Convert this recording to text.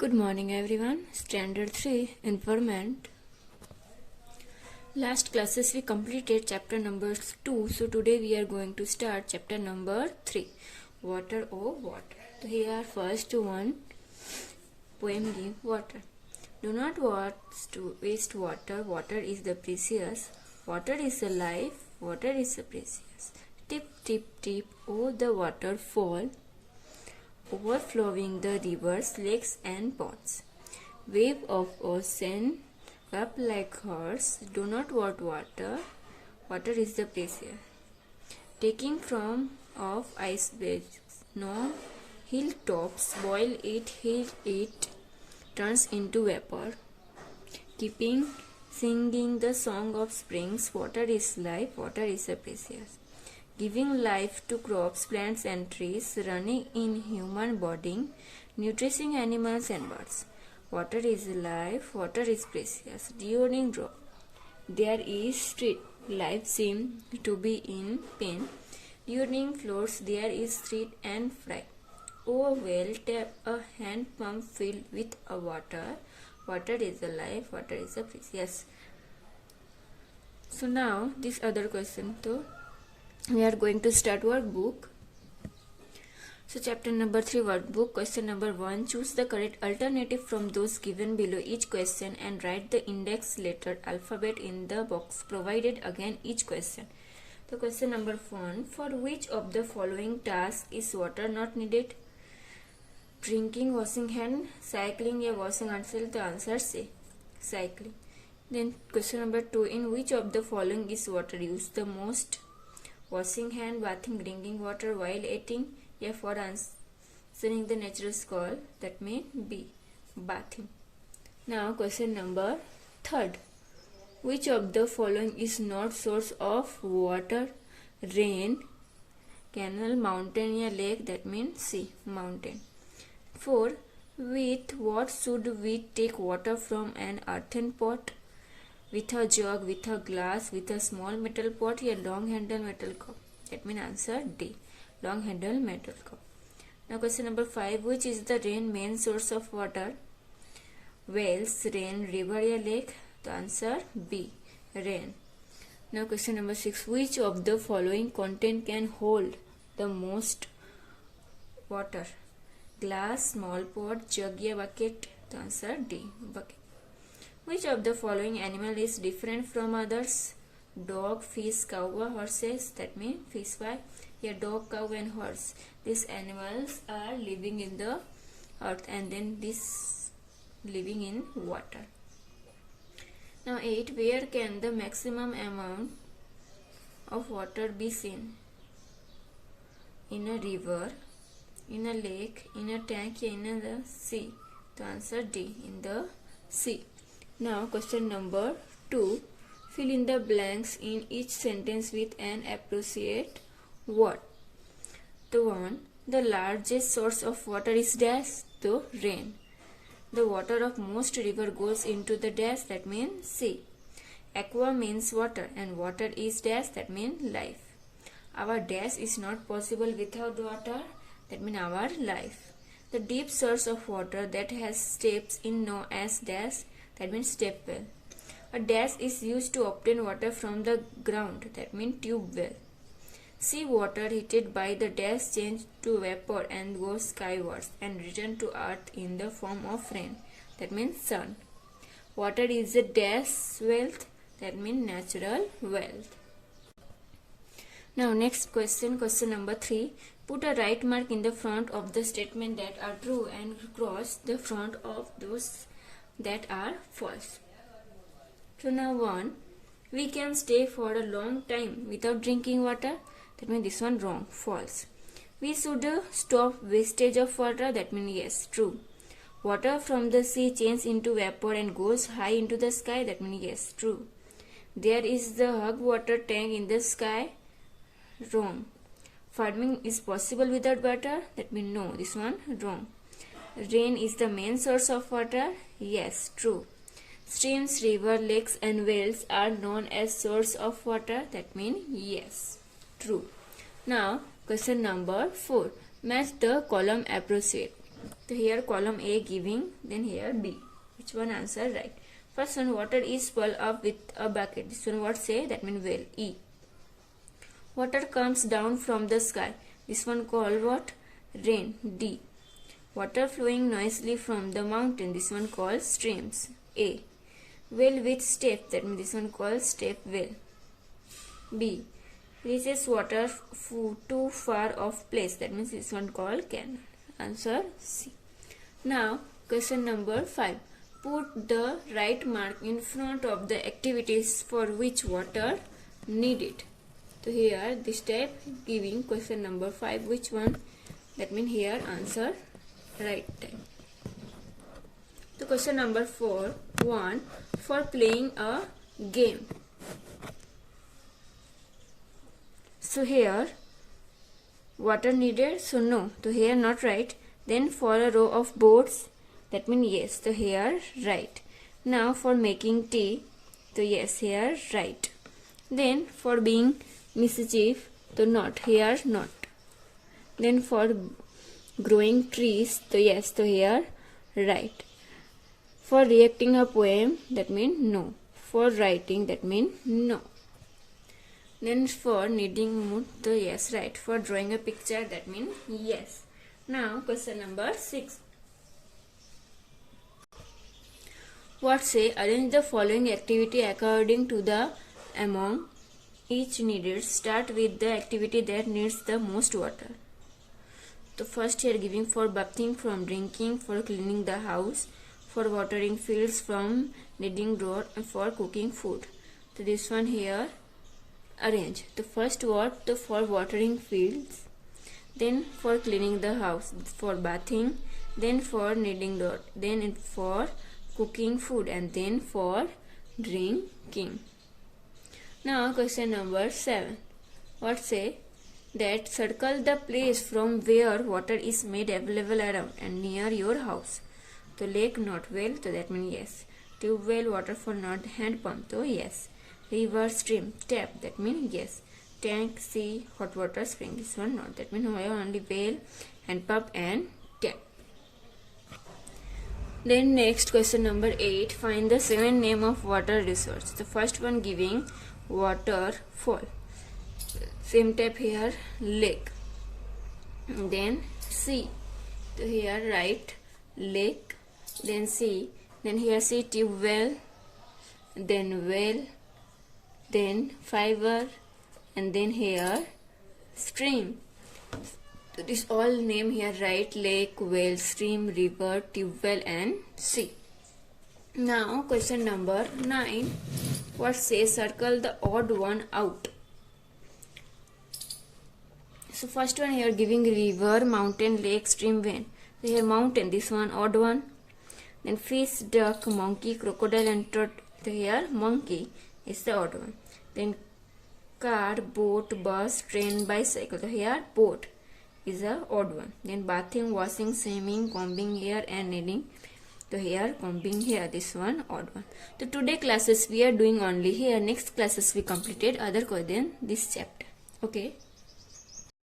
Good morning everyone. Standard 3 Environment. Last classes we completed chapter number 2. So today we are going to start chapter number 3. Water or water. So here first one poem give water. Do not waste water. Water is the precious. Water is the life. Water is the precious. Tip, tip, tip, oh the waterfall, overflowing the rivers, lakes and ponds. Wave of ocean up like horse. Do not want water. Water is the precious. Taking from off icebergs, no hilltops, boil it, heat it, turns into vapor. Keeping singing the song of springs. Water is life. Water is the precious. Giving life to crops, plants and trees, running in human body, nourishing animals and birds. Water is life, water is precious. During drought, there is street, life seems to be in pain. During floods, there is street and fry. Oh well, tap a hand pump filled with a water. Water is the life, water is the precious. So now this other question too. We are going to start workbook. So chapter number 3 workbook. Question number 1. Choose the correct alternative from those given below each question and write the index letter alphabet in the box provided again each question. So question number 1. For which of the following tasks is water not needed? Drinking, washing hand, cycling or washing oneself. The answer C. Cycling. Then question number 2. In which of the following is water used the most? Washing hand, bathing, drinking water while eating. Yeah, for answering the natural call, that means B. Bathing. Now question number 3. Which of the following is not source of water? Rain, canal, mountain or lake, that means C. Mountain. 4. With what should we take water from an earthen pot? With a jug, with a glass, with a small metal pot, or long handle metal cup. That means answer D. Long handle metal cup. Now question number 5. Which is the rain main source of water? Wells, rain, river or lake. The answer B. Rain. Now question number 6. Which of the following content can hold the most water? Glass, small pot, jug or bucket. The answer D. Bucket. Which of the following animal is different from others? Dog, fish, cow or horses. That means fish. Why? Yeah, dog, cow and horse. These animals are living in the earth and then this living in water. Now 8. Where can the maximum amount of water be seen? In a river, in a lake, in a tank, in the sea. The answer D. In the sea. Now question number 2. Fill in the blanks in each sentence with an appropriate word. The 1. The largest source of water is dash. The rain. The water of most river goes into the dash. That means sea. Aqua means water and water is dash. That means life. Our dash is not possible without water. That means our life. The deep source of water that has steps in known as dash. That means step well. A dash is used to obtain water from the ground. That means tube well. Sea water heated by the dash change to vapor and goes skywards and return to earth in the form of rain. That means sun. Water is a dash wealth. That means natural wealth. Now next question, question number 3. Put a right mark in the front of the statement that are true and cross the front of those that are false. So now 1. We can stay for a long time without drinking water. That means this one wrong. False. We should stop wastage of water. That means yes. True. Water from the sea changes into vapor and goes high into the sky. That means yes. True. There is the hug water tank in the sky. Wrong. Farming is possible without water. That means no. This one wrong. Rain is the main source of water. Yes. True. Streams, rivers, lakes and wells are known as source of water. That means yes. True. Now question number 4. Match the column appropriate. So here column A giving, then here B. Which one answer right? First one, water is pulled up with a bucket. This one what say? That means well. E. Water comes down from the sky. This one called what? Rain. D. Water flowing noisily from the mountain. This one called streams. A. Well with step. That means this one called step well. B. Reaches water too far off place. That means this one called canal. Answer C. Now question number 5. Put the right mark in front of the activities for which water needed. So here this step giving question number 5. Which one? That means here answer right time. So question number 4. 1. For playing a game. So here water needed, so no. So here not right. Then for a row of boats, that means yes. So here right. Now for making tea, so yes, here right. Then for being mischief, so not, here not. Then for growing trees, so yes, so here right. For reacting a poem, that means no. For writing, that means no. Then for kneading mood, so yes, right. For drawing a picture, that means yes. Now question number 6. What say? Arrange the following activity according to the among each needed. Start with the activity that needs the most water. So first here giving for bathing, from drinking, for cleaning the house, for watering fields, from kneading dough, and for cooking food. So this one here arrange. The first what? The for watering fields, then for cleaning the house, for bathing, then for kneading dough, then for cooking food, and then for drinking. Now question number 7. What say? That circle the place from where water is made available around and near your house. So lake, not well, so that means yes. Tube well, water for not hand pump, so yes. River, stream, tap, that means yes. Tank, sea, hot water, spring, this one not, that means only well, hand pump and tap. Then next question number 8. Find the 7 name of water resource. The first one giving waterfall. Same type here, lake. Then sea. So here right, lake. Then sea. Then here sea, tube well. Then well. Then fiber. And then here stream. So this all name here right, lake, well, stream, river, tube well and sea. Now question number 9. What says? Circle the odd one out. So first one here giving river, mountain, lake, stream, vein. So here mountain, this one odd one. Then fish, duck, monkey, crocodile and trout. So here monkey is the odd one. Then car, boat, bus, train, bicycle. So here boat is a odd one. Then bathing, washing, swimming, combing hair and kneading. So here combing hair, this one odd one. So today classes we are doing only here. Next classes we completed other than this chapter. Okay.